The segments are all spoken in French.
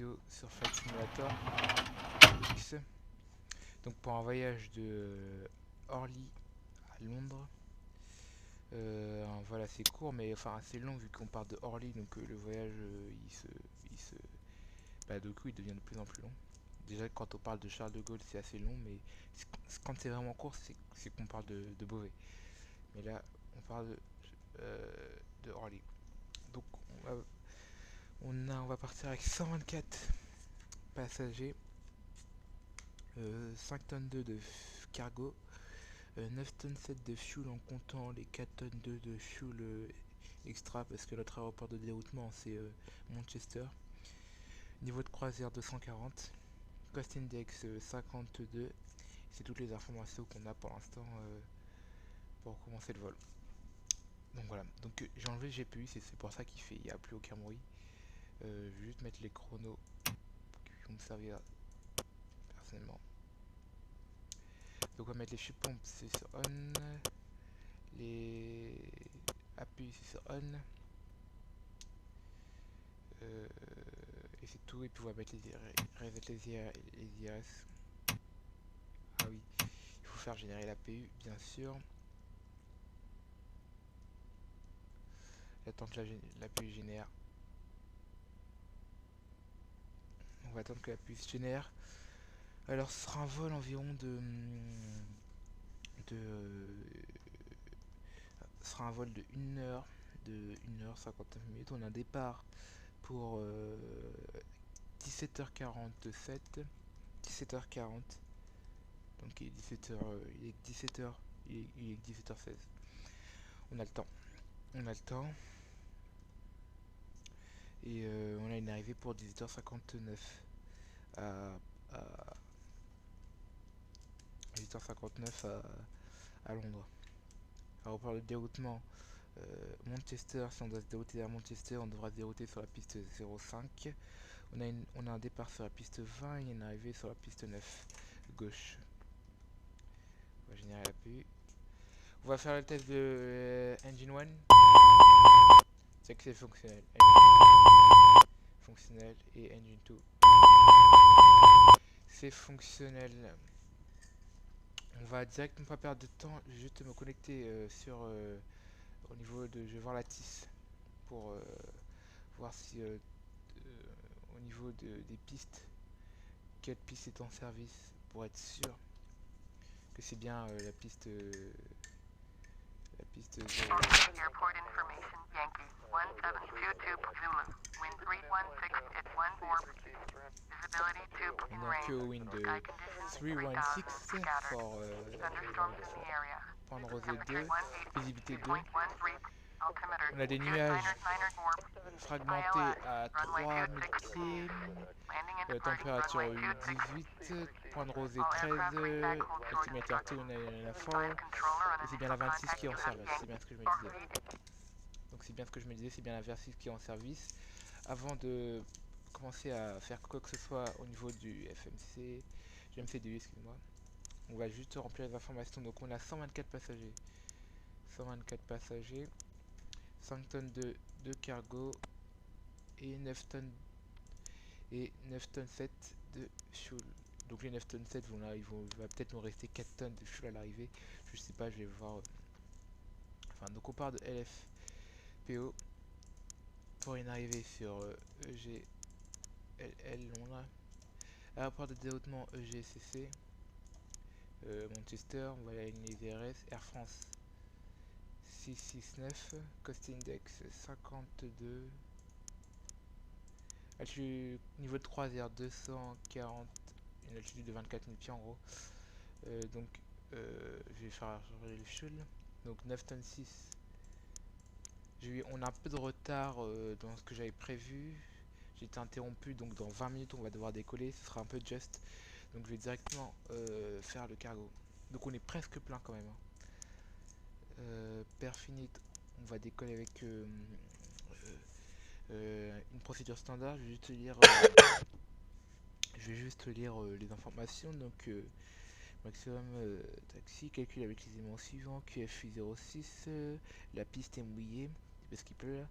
Sur Flight Simulator X. Donc pour un voyage de Orly à Londres. Voilà, c'est court mais enfin assez long vu qu'on part de Orly, donc le voyage il se bah, du coup il devient de plus en plus long. Déjà quand on parle de Charles de Gaulle c'est assez long, mais quand c'est vraiment court c'est qu'on parle de Beauvais. Mais là on parle de Orly. Donc on va partir avec 124 passagers, 5 tonnes 2 de cargo, 9 tonnes 7 de fuel en comptant les 4 tonnes 2 de fuel extra parce que notre aéroport de déroutement c'est Manchester. Niveau de croisière 240, cost index 52. C'est toutes les informations qu'on a pour l'instant pour commencer le vol. Donc voilà, donc j'ai enlevé le GPU, c'est pour ça qu'il n'y a plus aucun bruit. Je vais juste mettre les chronos qui vont me servir personnellement. Donc on va mettre les fuel pompes, c'est sur on, les API c'est sur on, et c'est tout. Et puis on va mettre les IRS. Ah oui, il faut faire générer l'APU bien sûr. J'attends que l'APU génère. On va attendre que l'APU se génère. Alors ce sera un vol environ ce sera un vol de 1 heure, de 1 heure 59 minutes. On a un départ pour 17h47, 17h40. Donc il est 17h, il est 17h, il est 17h16. On a le temps. On a le temps. Et on a une arrivée pour 18h59 à, à 18h59 à Londres. Alors pour le déroutement, Manchester, si on doit se dérouter à Manchester, on devra se dérouter sur la piste 05. On a un départ sur la piste 20 et une arrivée sur la piste 9 gauche. On va générer la PU. On va faire le test de Engine 1. C'est que c'est fonctionnel. Fonctionnel et Engine 2. C'est fonctionnel. On va directement pas perdre de temps. Je vais juste me connecter sur au niveau de. Je vais voir la TIS pour voir si au niveau des pistes, quelle piste est en service pour être sûr que c'est bien la piste 0. Airport information, Yankee 1722 Zulu, wind 316 at 14, visibility 2 in On a range, que au wind sky conditions 316 scattered, pour thunderstorms in the area, Point Rosé 2, temperature 180, visibilité 2. 2.13, altimeter On a des 29 nuages Niner fragmentés ILS, à runway 3000 26 pieds, landing and departing température runway 26, 18, point de rosée all 13, aircraft reach back hold short altimétre instructions, 294, find controller on et c'est bien initial la 26 contact qui est en US service, c'est bien ce que je me disais. Yankee. Donc c'est bien ce que je me disais, c'est bien la 26 qui est en service. Avant de commencer à faire quoi que ce soit au niveau du FMC, du MCDU, excuse-moi, on va juste remplir les informations. Donc on a 124 passagers, 124 passagers, 5 tonnes de cargo et 9 tonnes 7 de fuel. Donc les 9 tonnes 7 il va peut-être nous rester 4 tonnes de fuel à l'arrivée. Je sais pas, je vais voir. Enfin, donc on part de LFPO pour une arrivée sur EGLL Londres. Aéroport de déroutement EGCC Manchester. On va aller les VRS. Air France 669. Cost Index 52. Altitude, niveau de croisière 240. Une altitude de 24 000 pieds en gros. Donc je vais faire changer le fuel. Donc 9 tonnes 6. On a un peu de retard dans ce que j'avais prévu. J'ai été interrompu, donc dans 20 minutes on va devoir décoller. Ce sera un peu juste. Donc je vais directement faire le cargo. Donc on est presque plein quand même. Perfinite, on va décoller avec une procédure standard. Je vais juste lire les informations. Donc maximum taxi, calcul avec les éléments suivants. QFU 06, la piste est mouillée, parce qu'il pleut là.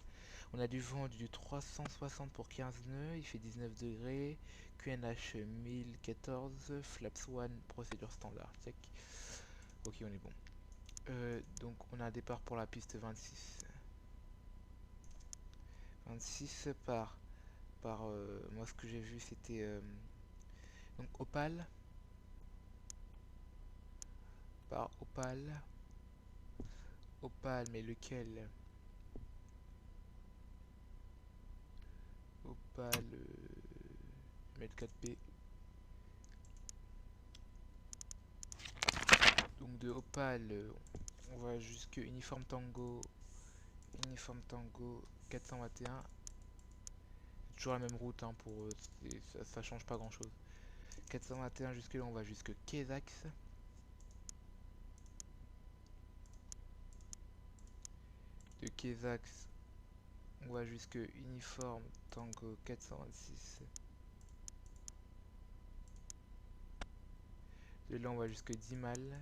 On a du vent du 360 pour 15 nœuds, il fait 19 degrés. QNH 1014, Flaps 1, procédure standard, check. Ok, on est bon. Donc on a un départ pour la piste 26. 26 moi ce que j'ai vu c'était donc Opal. Par Opal. Opal, mais lequel? Opal, je vais mettre 4B. Donc de Opal, on va jusque Uniforme Tango 421. C'est toujours la même route hein, pour ça change pas grand chose. 421 jusque là, on va jusque Kezax. De Kezax, on va jusque Uniforme Tango 426. De là, on va jusque Dimal.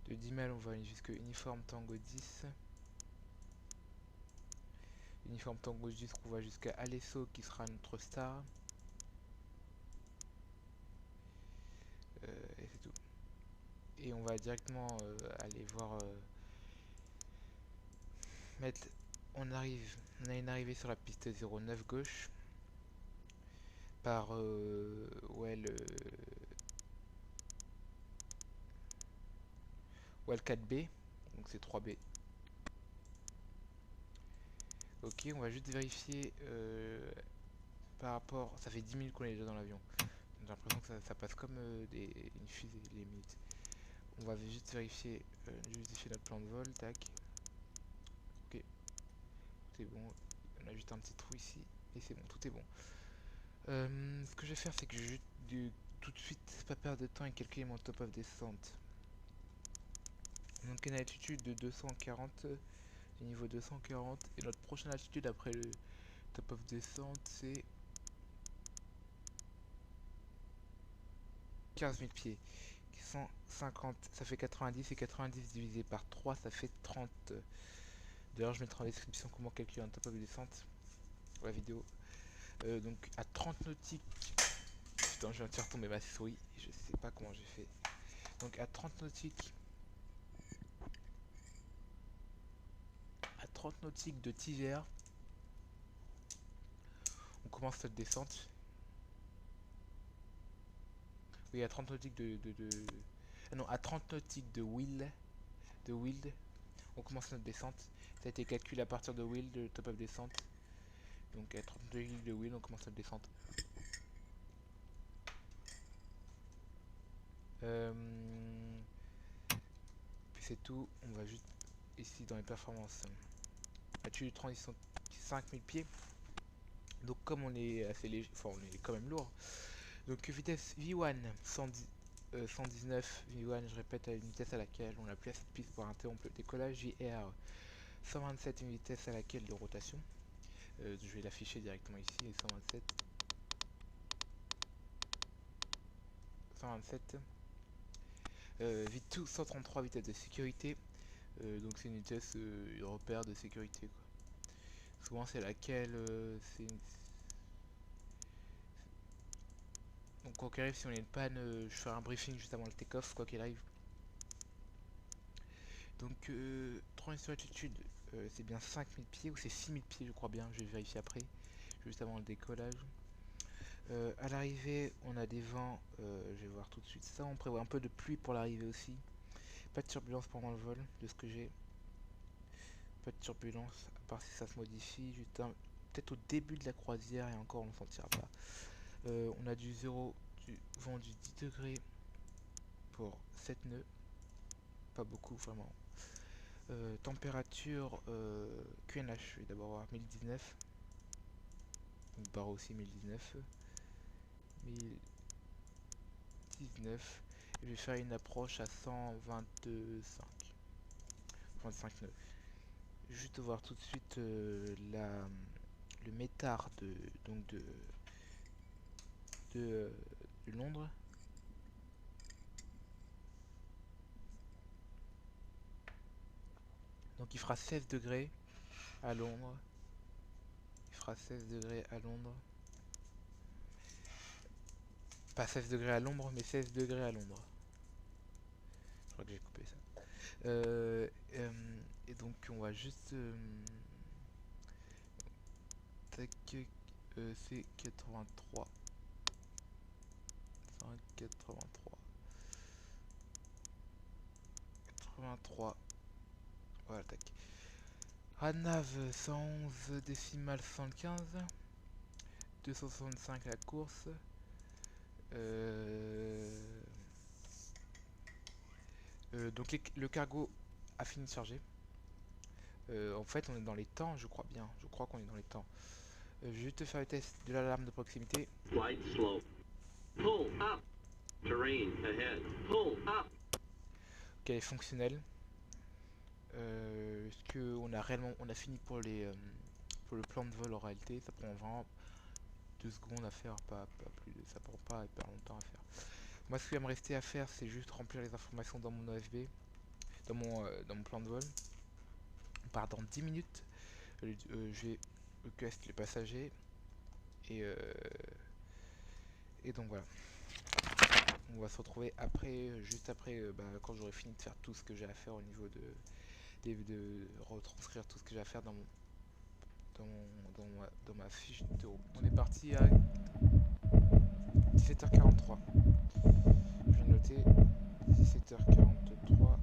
De Dimal, on va jusque Uniforme Tango 10. Uniforme Tango 10, on va jusqu'à Alesso qui sera notre star. Et c'est tout. Et on va directement aller voir on a une arrivée sur la piste 09 gauche par Well 4B, donc c'est 3B. Ok, on va juste vérifier par rapport, ça fait 10 minutes qu'on est déjà dans l'avion, j'ai l'impression que ça passe comme une fusée les minutes. On va juste vérifier notre plan de vol, tac. Ok, c'est bon, on a juste un petit trou ici et c'est bon, tout est bon. Ce que je vais faire, c'est que je vais tout de suite pas perdre de temps et calculer mon top of descente. Donc une altitude de 240, niveau 240, et notre prochaine altitude après le top of descente c'est 15 000 pieds. 150, ça fait 90, et 90 divisé par 3, ça fait 30. D'ailleurs, je mettrai en description comment calculer un top of descente pour la vidéo. Donc à 30 nautiques, putain, je viens de faire tomber ma souris, je sais pas comment j'ai fait. Donc à 30 nautiques, de Tiver, on commence cette descente. Oui, à 30 nautiques non, à 30 nautiques de Wild, on commence notre descente. Ça a été calculé à partir de Wild, le top of descente. Donc à 30 nautiques de Wild, on commence notre descente. Puis c'est tout, on va juste ici dans les performances. Altitude de transition 5000 pieds. Donc comme on est assez léger, enfin on est quand même lourd. Donc vitesse V1 119 V1, je répète, à une vitesse à laquelle on n'a plus assez de piste pour interrompre le décollage. JR 127, une vitesse à laquelle de rotation. Je vais l'afficher directement ici, 127. V2 133, vitesse de sécurité. Donc c'est une vitesse repère de sécurité quoi. Souvent c'est laquelle donc quoi qu'il arrive, si on est une panne, je ferai un briefing juste avant le take-off quoi qu'il arrive. Donc transition altitude, c'est bien 5000 pieds ou c'est 6000 pieds je crois bien, je vais vérifier après, juste avant le décollage. À l'arrivée on a des vents, je vais voir tout de suite ça, on prévoit un peu de pluie pour l'arrivée aussi. Pas de turbulence pendant le vol, de ce que j'ai. Pas de turbulence, à part si ça se modifie, juste peut-être au début de la croisière et encore on ne sentira pas. On a du vent du 10 degrés pour 7 nœuds, pas beaucoup vraiment. Température QNH, je vais d'abord voir 1019, donc barre aussi 1019, et je vais faire une approche à 125 nœuds. Juste voir tout de suite le métard de Londres. Donc il fera 16 degrés à Londres. Il fera 16 degrés à Londres. Pas 16 degrés à l'ombre, mais 16 degrés à Londres. Je crois que j'ai coupé ça. Et donc on va juste... tac, c'est 83. 83. 83. Voilà, tac. Ranav 111 décimales 75. 265 la course. Donc le cargo a fini de charger. En fait, on est dans les temps, je crois bien. Je crois qu'on est dans les temps. Je vais te faire le test de l'alarme de proximité. Flight slow. Pull up. Terrain ahead. Pull up. Ok, elle est fonctionnelle. Est-ce qu'on a réellement, on a fini pour le plan de vol en réalité? Ça prend vraiment 2 secondes à faire, pas plus. Ça prend pas hyper longtemps à faire. Moi, ce qui va me rester à faire, c'est juste remplir les informations dans mon OSB, dans mon plan de vol. On part dans 10 minutes. Je vais request les passagers et donc voilà. On va se retrouver après, juste après, quand j'aurai fini de faire tout ce que j'ai à faire au niveau de retranscrire tout ce que j'ai à faire dans ma fiche de route. On est parti à 17h43. Je vais noter 17h43.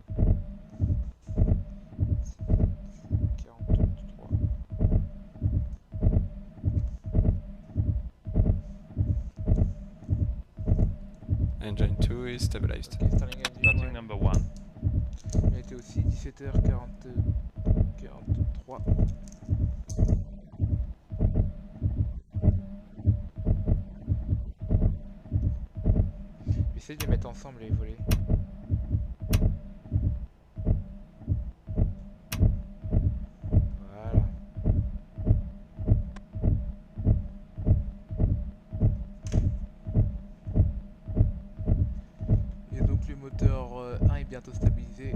43. Engine 2 is stabilized. Okay, starting engine Starting one. number 1. Il a été aussi 17h43. J'essaie de les mettre ensemble les volets. Voilà. Et donc le moteur 1 est bientôt stabilisé.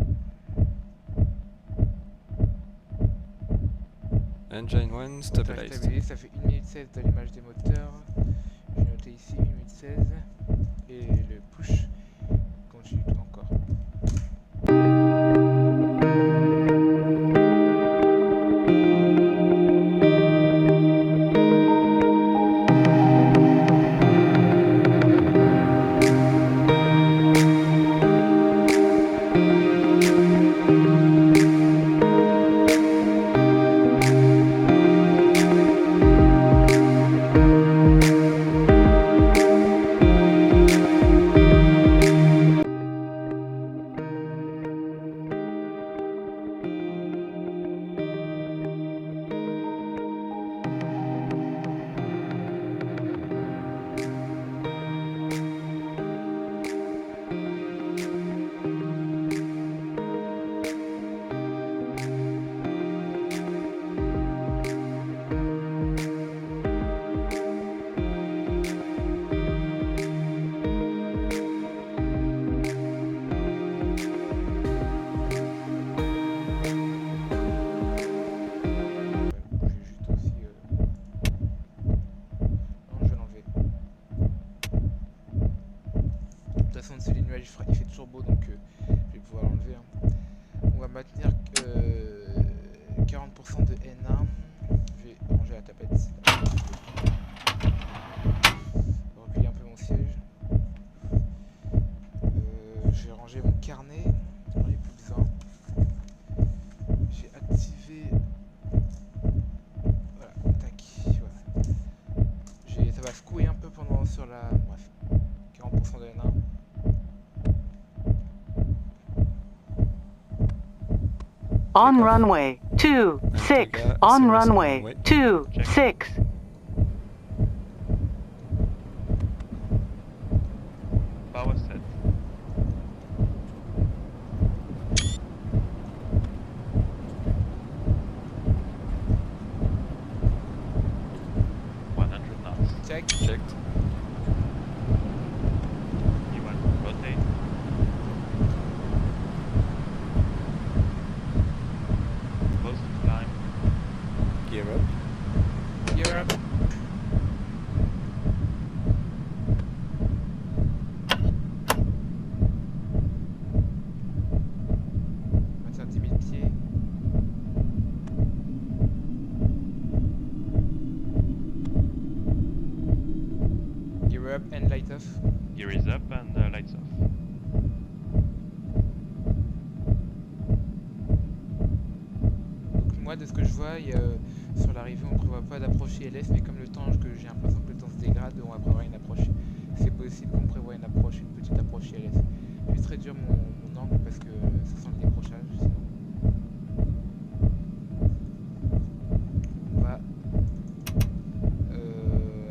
Engine 1 Moteur stabilized. stabilisé, ça fait 1 minute 16 d'allumage des moteurs. Je vais noter ici 1 minute 16. Et le push continue encore. Il fait toujours beau, donc je vais pouvoir l'enlever. Hein. On va maintenir 40% de N1. Je vais ranger la tapette. Replier un peu mon siège. Je vais ranger mon carnet. J'en ai plus besoin. J'ai activé. Voilà, tac. Voilà. Ça va secouer un peu pendant sur la. Bref. 40% de N1. On runway 26, on runway 26. Power set. Check. Checked. E1 rotate. up and light off. Gear is up and lights off. Donc moi de ce que je vois, sur l'arrivée on ne prévoit pas d'approcher LS, mais comme le temps, que j'ai l'impression que le temps se dégrade, on va prévoir une approche. C'est possible qu'on prévoit une petite approche LS. Je vais juste réduire mon angle parce que ça sent le décrochage. Sinon. On va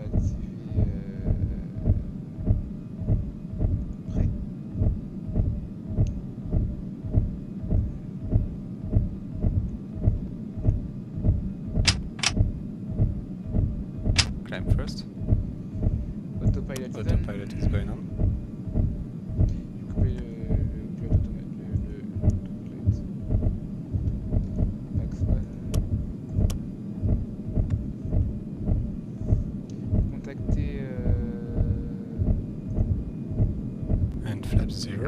activer prêt. Climb first. Autopilot is done. Autopilot is going on. Je vais couper le pilote automatique, le autopilot. Max 1. Contacter And flap 0.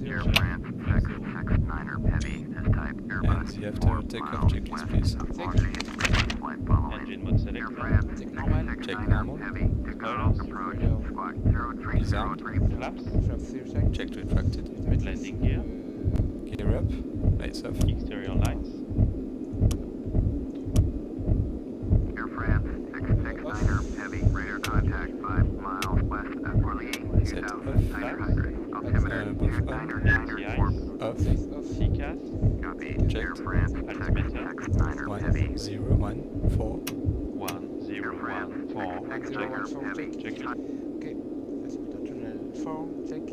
Air France 669er Heavy is type Airbus. And the after takeoff checklist, please. Engine mode selected. check normal, Check normal. Heavy to go approach squawk 0303. Flaps. flap 0 check. Check retracted. Landing gear. Gear up. Lights off. Exterior lights. Air France 669er Heavy radar contact 5 miles west of Orly. Set off. 900. Altimeter Both Niner on. Niner 4. Off. Face off. CCAS. Copy. Checked. Air France 669er Heavy. 1 0 1 4. 1014. 1014 Heavy. check. Check. Ok. Altimeter tunnel 4 check.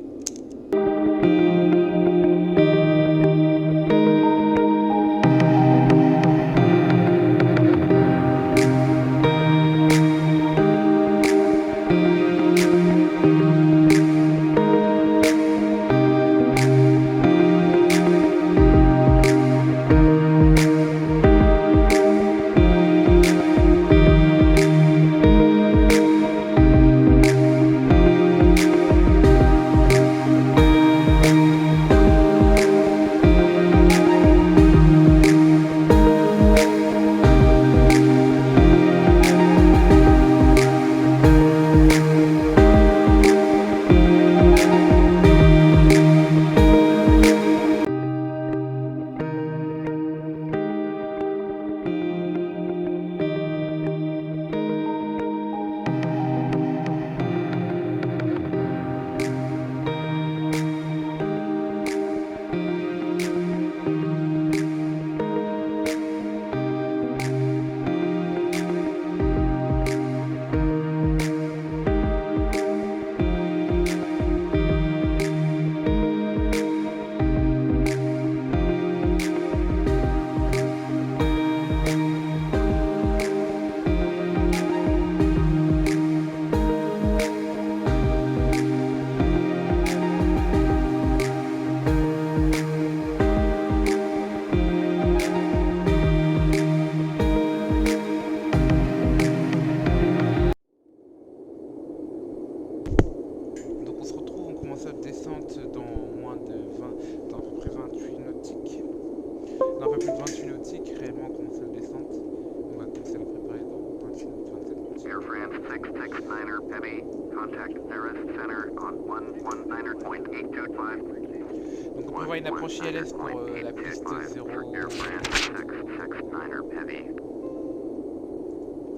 Donc on prévoit une approche ILS pour la piste 0. Pour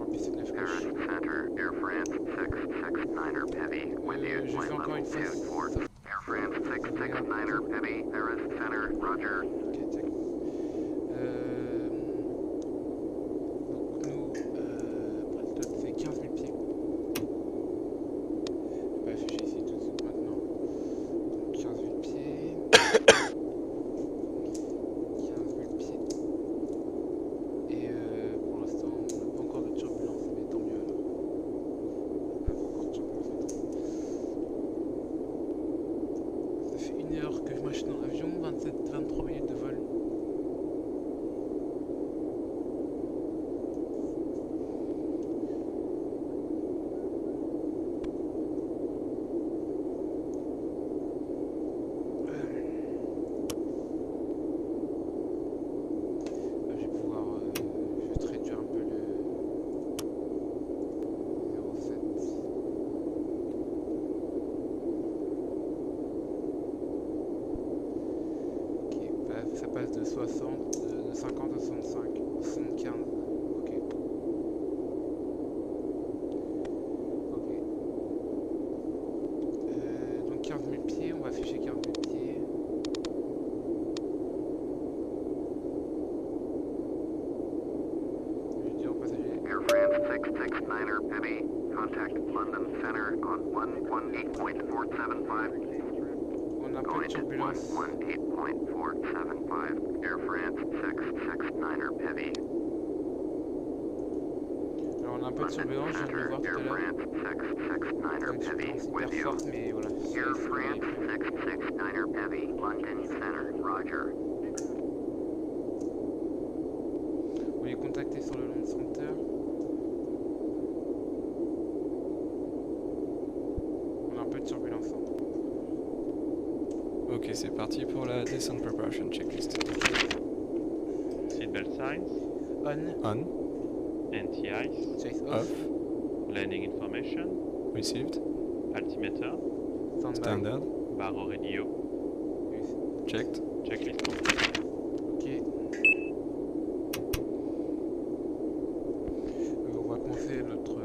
la piste 9 gauche. Je fais encore une fois. Air France 669er Heavy, Paris Center, Roger. Ok, check. Donc nous, après le top c'est 15 000 pieds. Je vais pas afficher ici tout de suite maintenant. Donc 15 000 pieds. 15 000 pieds. Et pour l'instant, on n'a pas encore de turbulence, mais tant mieux alors. On n'a pas encore de turbulence. Ça fait 1 heure que je marche dans l'avion, 23 minutes de va afficher 40 pieds. Je lui dis au passager. Air France 669er Heavy, contact London Center on 118.475. On a un peu Going de to turbulence. 118.475. Air France 669er Heavy. Alors on a un peu de London turbulence, je viens de le Center, voir tout Air à l'heure. France 669er Pas une Heavy turbulence with hyper you. forte, mais voilà. Air France 669er Heavy, London Center, Roger. On est contacté sur le long center. On a un peu de turbulence. Hein. Ok, c'est parti pour la descent preparation checklist. Seatbelt signs, On, On, anti-ice, chase off, off, landing information, received, altimeter, standby. standard, barre radio, checked. checklist complete. Ok. On va commencer notre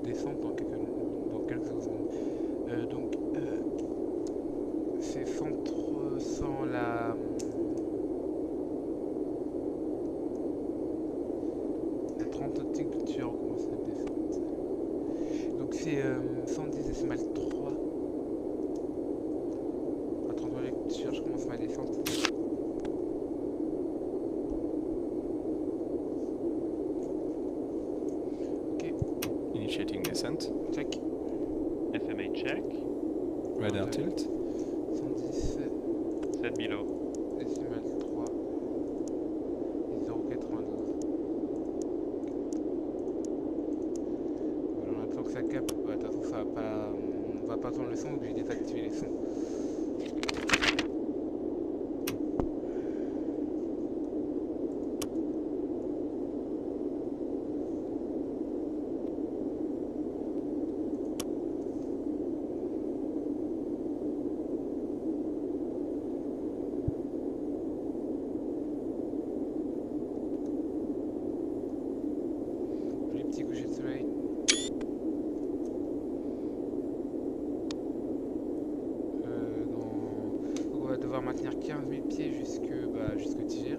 descente dans quelques secondes. C'est centre sans la la 30 nautique de tueur, on commence la descente. Donc c'est 110,3. À 30 nautique de tueur, je commence ma descente. Ok, Initiating descent. check. FMA check, Radar tilt. 117. set below. Décimale 3 et 0,92. Voilà, on attend que ça capte. Ouais, de toute façon, ça va pas. On va pas attendre le son, donc j'ai désactivé les sons. Joli petit coucher de soleil. Donc on va devoir maintenir 15 000 pieds jusque Tiger.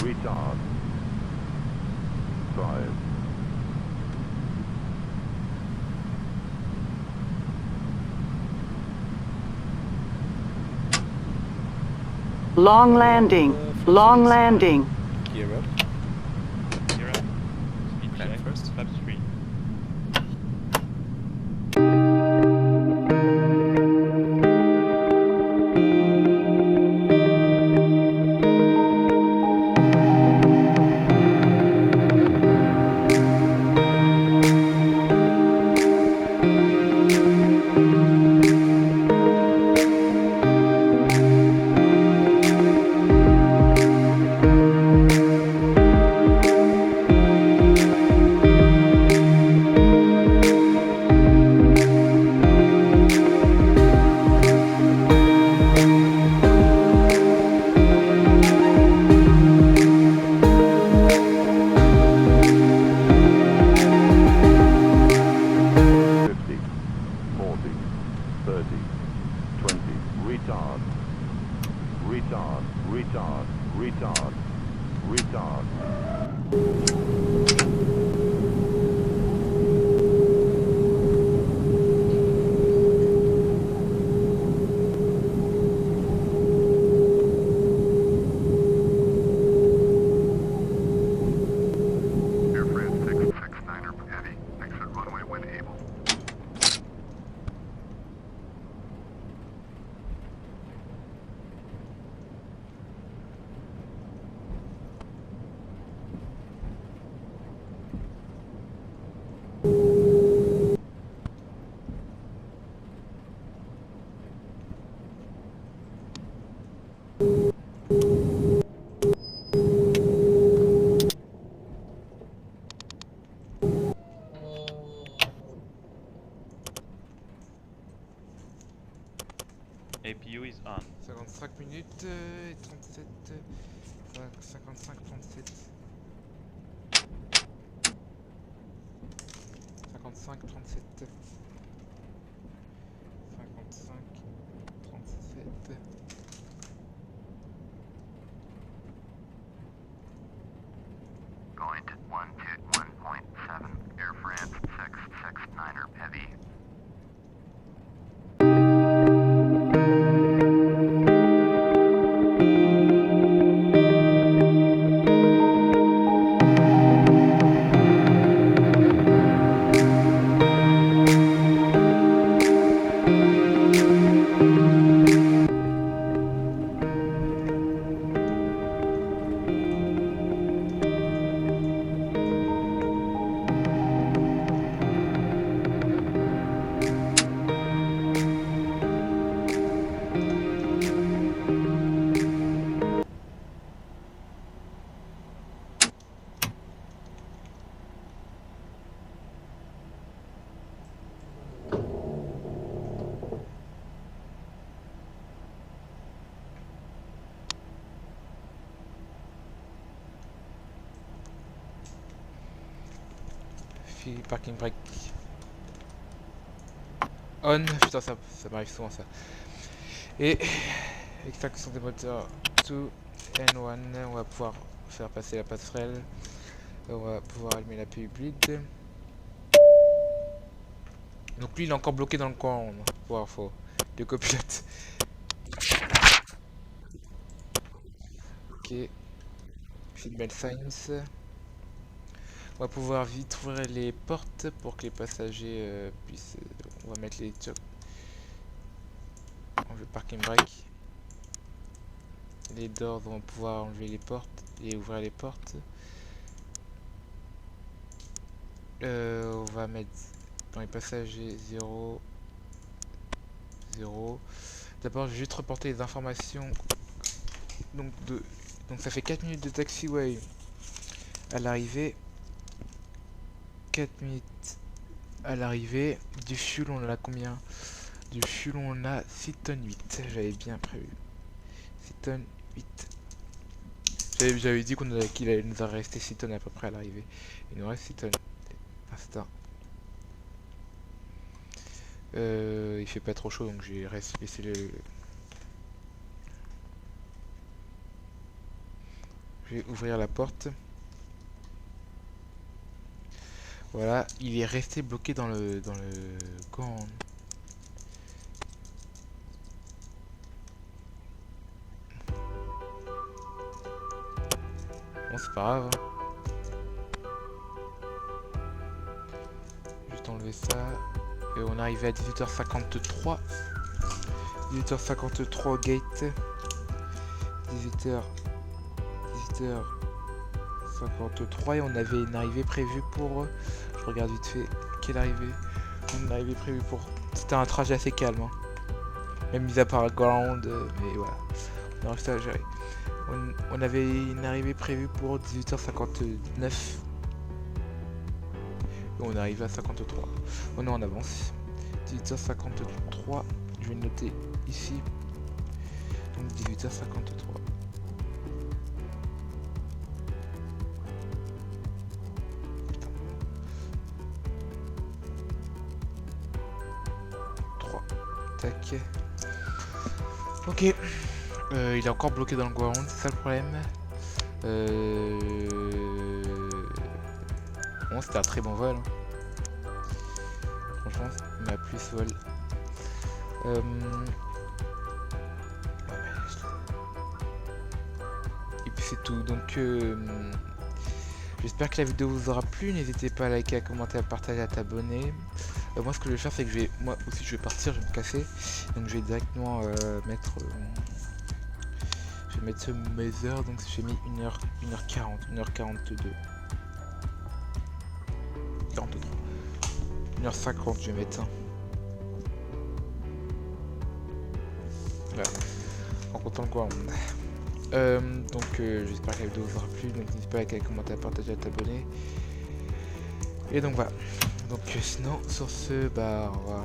Retard. 5. Long landing. Long landing. Gear up. Gear up. Speed Land check. first. Flaps 3. Retard. Retard. Retard. Retard. Retard. Air France 669er heavy. Exit runway when able. APU is on. 55 minutes et 37... 55, 37... 55, 37... 55, 37... Going to 121.7. Air France 669er heavy. Parking brake on, putain ça m'arrive souvent ça. Et extraction des moteurs to N1, on va pouvoir faire passer la passerelle, on va pouvoir allumer la PU bleed. Donc lui il est encore bloqué dans le coin, wow, faut le copilote. Ok, seatbelt signs. On va pouvoir vite ouvrir les portes pour que les passagers puissent... on va mettre les chocs. Enlever le parking brake. Les doors vont pouvoir enlever les portes et ouvrir les portes. On va mettre dans les passagers 0. 0. D'abord je vais juste reporter les informations. Donc ça fait 4 minutes de taxiway à l'arrivée. 4 minutes à l'arrivée. Du fuel on a combien? Du fuel on a 6 tonnes 8. J'avais bien prévu 6 tonnes 8. J'avais dit qu'il allait nous en rester 6 tonnes à peu près à l'arrivée. Il nous reste 6 tonnes. Instant. Il fait pas trop chaud donc j'ai laissé le... Je vais ouvrir la porte. Voilà, il est resté bloqué dans le gant. Bon, c'est pas grave. Juste enlever ça. Et on est arrivé à 18h53. 18h53 au gate. 18h53 et on avait une arrivée prévue pour... Je regarde vite fait quelle arrivée. Une arrivée prévue pour... C'était un trajet assez calme. Hein. Même mis à part le ground, mais voilà. On a réussi à gérer. On avait une arrivée prévue pour 18h59. Et on est arrivé à 53. On est en avance. 18h53. Je vais le noter ici. Donc 18h53. Tac. Ok. Il est encore bloqué dans le ground, c'est ça le problème. Bon, c'était un très bon vol. Hein. Franchement, ma plus vol. Et puis c'est tout. Donc, j'espère que la vidéo vous aura plu. N'hésitez pas à liker, à commenter, à partager, à t'abonner. Moi, ce que je vais faire, c'est que moi aussi, je vais partir, je vais me casser. Donc, je vais directement mettre. Je vais mettre mes heures. Donc, j'ai mis 1h40, 1h42. 43. 1h50, je vais mettre. Hein. Voilà. En comptant quoi. Donc j'espère que la vidéo vous aura plu. Donc n'hésite pas à liker, à commenter, à partager, à t'abonner. Et donc voilà. Donc sinon sur ce, bah au revoir.